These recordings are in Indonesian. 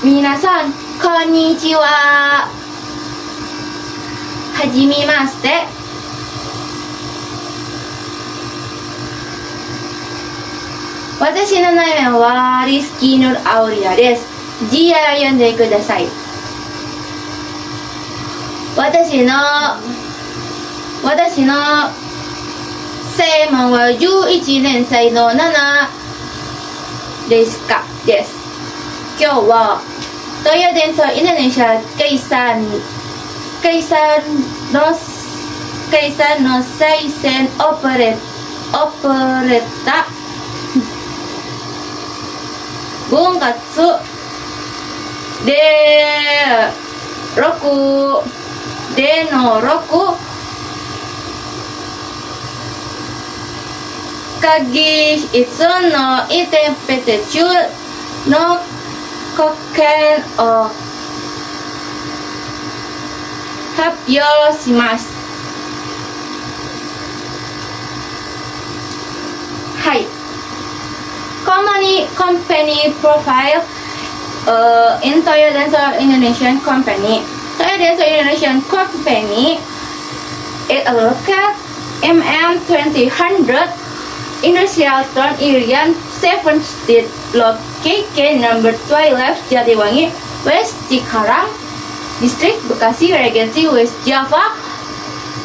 Minasan, konnichiwa. Hajimemashite. Watashi no name wa Risky Nur Aulia desu. Ji ara yonde kudasai. Watashi no seimon wa 11年生の7ですかです。今日はトヨ電装インドネシア計算の再生オペレータ5月で6kagi itu no temperature no koken o happyo shimasu. Hai. Company profile in Toyo Denso Indonesian Company. Toyo Denso Indonesian Company is located MM2000 Industrial Town Irian 7th Street Block KK number 12 Jatiwangi West Cikarang District Bekasi Regency West Java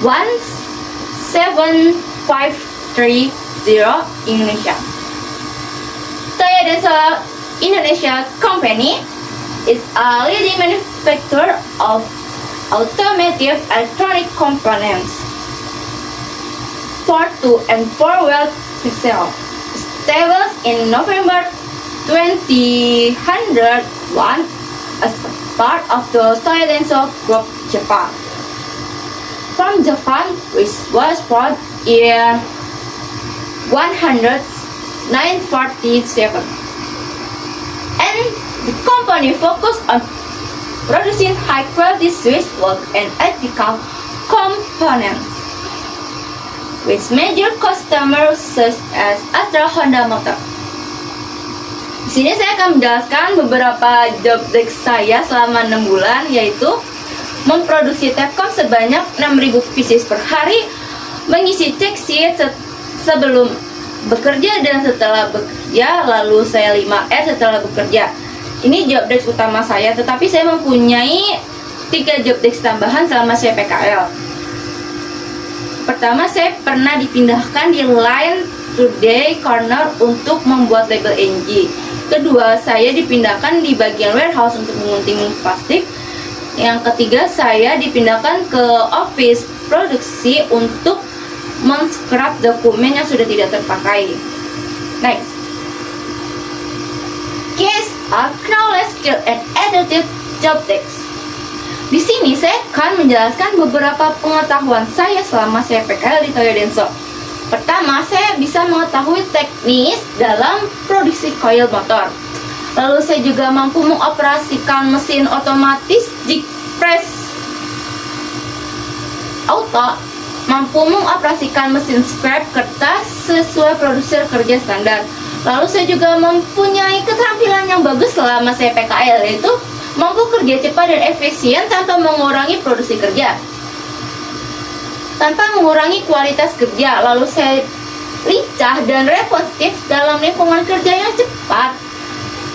17530 Indonesia. Toyo Denso Indonesia Company is a leading manufacturer of automotive electronic components for 2 and 4-wheel vehicles. Established in November 2001 as part of the Toyo Denso Group Japan. From Japan, which was formed in 1947. And the company focused on producing high-quality switchboard and electrical components with major customers such as Astra Honda Motor. Di sini saya akan menjelaskan beberapa job desk saya selama 6 bulan, yaitu memproduksi Tapcom sebanyak 6.000 pieces per hari, mengisi check sheet sebelum bekerja dan setelah bekerja, lalu saya 5R setelah bekerja. Ini job desk utama saya, tetapi saya mempunyai 3 job desk tambahan selama saya PKL. Pertama, saya pernah dipindahkan di Line Today Corner untuk membuat label NG. Kedua, saya dipindahkan di bagian warehouse untuk mengunting plastik. Yang ketiga, saya dipindahkan ke office produksi untuk men-scrap dokumen yang sudah tidak terpakai. Next. Case are knowledge, skill, and attitude job desk. Di sini saya akan menjelaskan beberapa pengetahuan saya selama saya PKL di Toyo Denso. Pertama, saya bisa mengetahui teknis dalam produksi coil motor. Lalu saya juga mampu mengoperasikan mesin otomatis jig press auto, mampu mengoperasikan mesin scrap kertas sesuai prosedur kerja standar. Lalu saya juga mempunyai keterampilan yang bagus selama saya PKL, yaitu mampu kerja cepat dan efisien tanpa mengurangi produksi kerja, tanpa mengurangi kualitas kerja. Lalu saya lincah dan responsif dalam lingkungan kerja yang cepat,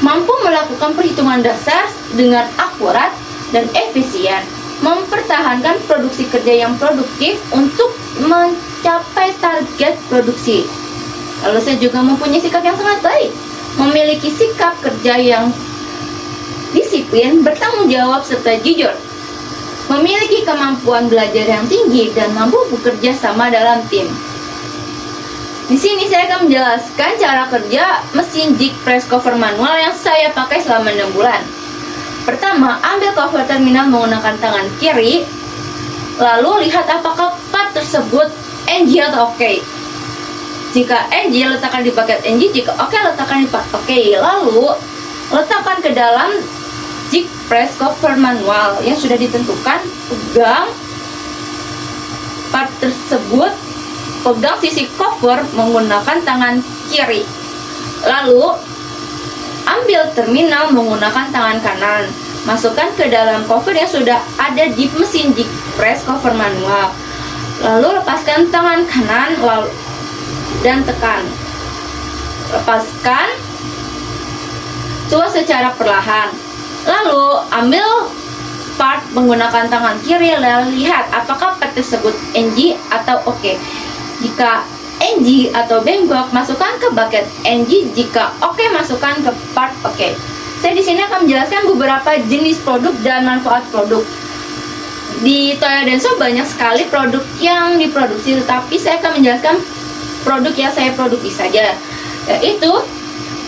mampu melakukan perhitungan dasar dengan akurat dan efisien, mempertahankan produksi kerja yang produktif untuk mencapai target produksi. Lalu saya juga mempunyai sikap yang sangat baik, memiliki sikap kerja yang disiplin, bertanggung jawab, serta jujur, memiliki kemampuan belajar yang tinggi, dan mampu bekerja sama dalam tim. Di sini saya akan menjelaskan cara kerja mesin jig press cover manual yang saya pakai selama 6 bulan. Pertama, ambil cover terminal menggunakan tangan kiri, lalu lihat apakah part tersebut NG atau OK. Jika NG, letakkan di paket NG, jika OK, letakkan di paket OK. Lalu letakkan ke dalam jig press cover manual yang sudah ditentukan. Pegang part tersebut, pegang sisi cover menggunakan tangan kiri. Lalu Ambil terminal menggunakan tangan kanan. Masukkan ke dalam cover yang sudah ada di mesin jig press cover manual. Lalu lepaskan tangan kanan dan tekan. Lepaskan tuas secara perlahan. Lalu ambil part menggunakan tangan kiri. Lalu lihat apakah part tersebut NG atau OK. Jika NG atau bengkok, masukkan ke bucket NG. Jika OK, masukkan ke part OK. Saya di sini akan menjelaskan beberapa jenis produk dan manfaat produk. Di Toyo Denso banyak sekali produk yang diproduksi, tetapi saya akan menjelaskan produk yang saya produksi saja, yaitu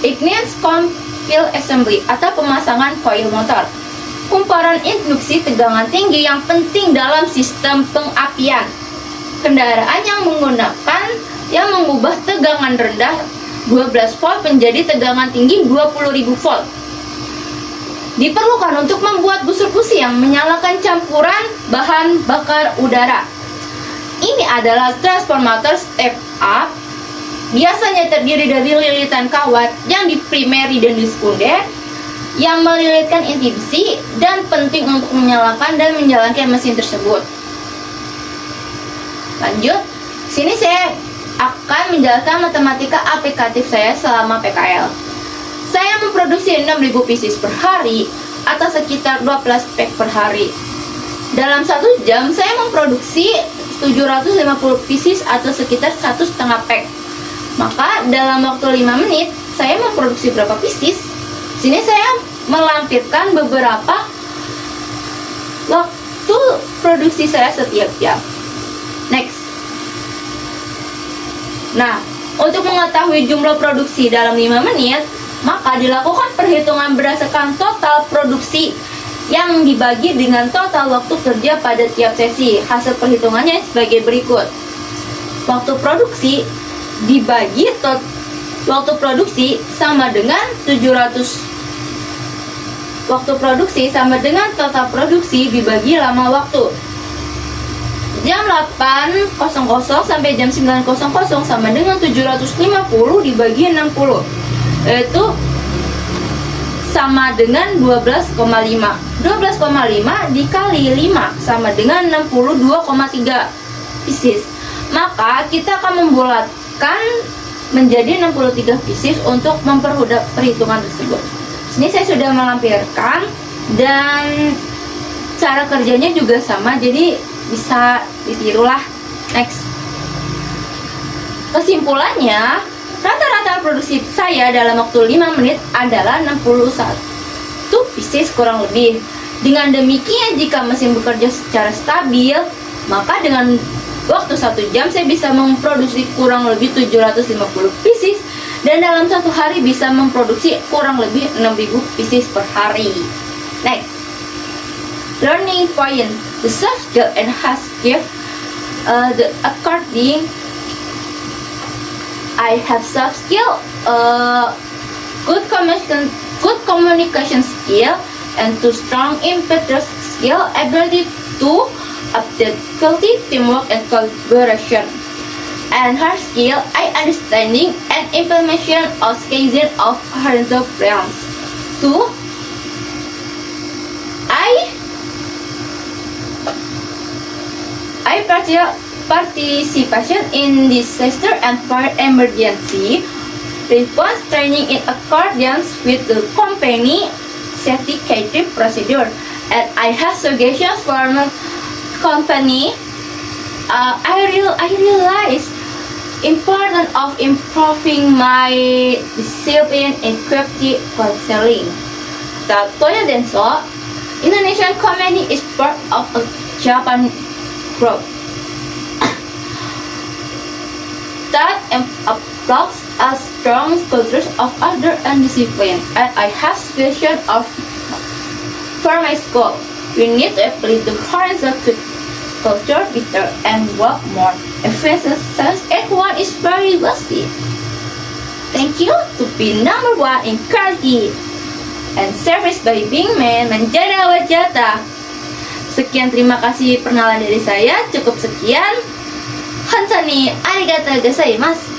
Ignis Coil Assembly atau pemasangan koil motor. Kumparan induksi tegangan tinggi yang penting dalam sistem pengapian kendaraan yang mengubah tegangan rendah 12 volt menjadi tegangan tinggi 20.000 volt. Diperlukan untuk membuat busur-busi yang menyalakan campuran bahan bakar udara. Ini adalah transformator step up, biasanya terdiri dari lilitan kawat yang di primary dan di sekunder, yang melilitkan inti besi dan penting untuk menyalakan dan menjalankan mesin tersebut. Lanjut, sini saya akan menjelaskan matematika aplikatif saya selama PKL. Saya memproduksi 6.000 pieces per hari atau sekitar 12 pack per hari. Dalam 1 jam saya memproduksi 750 pieces atau sekitar 1,5 pack. Maka dalam waktu 5 menit saya memproduksi berapa pieces? Sini saya melampirkan beberapa waktu produksi saya setiap jam. Next. Nah, untuk mengetahui jumlah produksi dalam 5 menit, maka dilakukan perhitungan berdasarkan total produksi yang dibagi dengan total waktu kerja pada tiap sesi. Hasil perhitungannya sebagai berikut. Waktu produksi dibagi waktu produksi sama dengan 700. Waktu produksi sama dengan total produksi dibagi lama waktu. Jam 8.00 sampai jam 9.00 sama dengan 750 dibagi 60, yaitu sama dengan 12,5. 12,5 dikali 5 sama dengan 62,3 pieces. Maka kita akan membulatkan menjadi 63 pieces untuk mempermudah perhitungan tersebut. Sini saya sudah melampirkan dan cara kerjanya juga sama, jadi bisa ditirulah. Next. Kesimpulannya, rata-rata produksi saya dalam waktu 5 menit adalah 61 pieces kurang lebih. Dengan demikian, jika mesin bekerja secara stabil, maka dengan waktu 1 jam saya bisa memproduksi kurang lebih 750 pieces, dan dalam 1 hari bisa memproduksi kurang lebih 6.000 pieces per hari. Next. Learning point. The soft skill and hard skill. The according I have soft skill, good communication skill, and too strong impetus skill, ability to update quality, teamwork, and collaboration. And hard skill, I understanding and implementation of schedule of horizontal plans. 2. I participation in disaster and fire emergency response training in accordance with the company safety criteria procedure, and I have suggestions for my company. I realize importance of improving my discipline in quality counseling. The Toyo Denso Indonesian comedy is part of a Japan group that applauds a strong culture of order and discipline, and I have vision of for my school. We need to apply the horizontal culture better and work more efficient since everyone is very busy. Thank you to be number 1 in quality and service by Bing Man Manjada Wajata. Sekian, terima kasih perkenalan dari saya. Cukup sekian. Hontoni arigatou gozaimasu.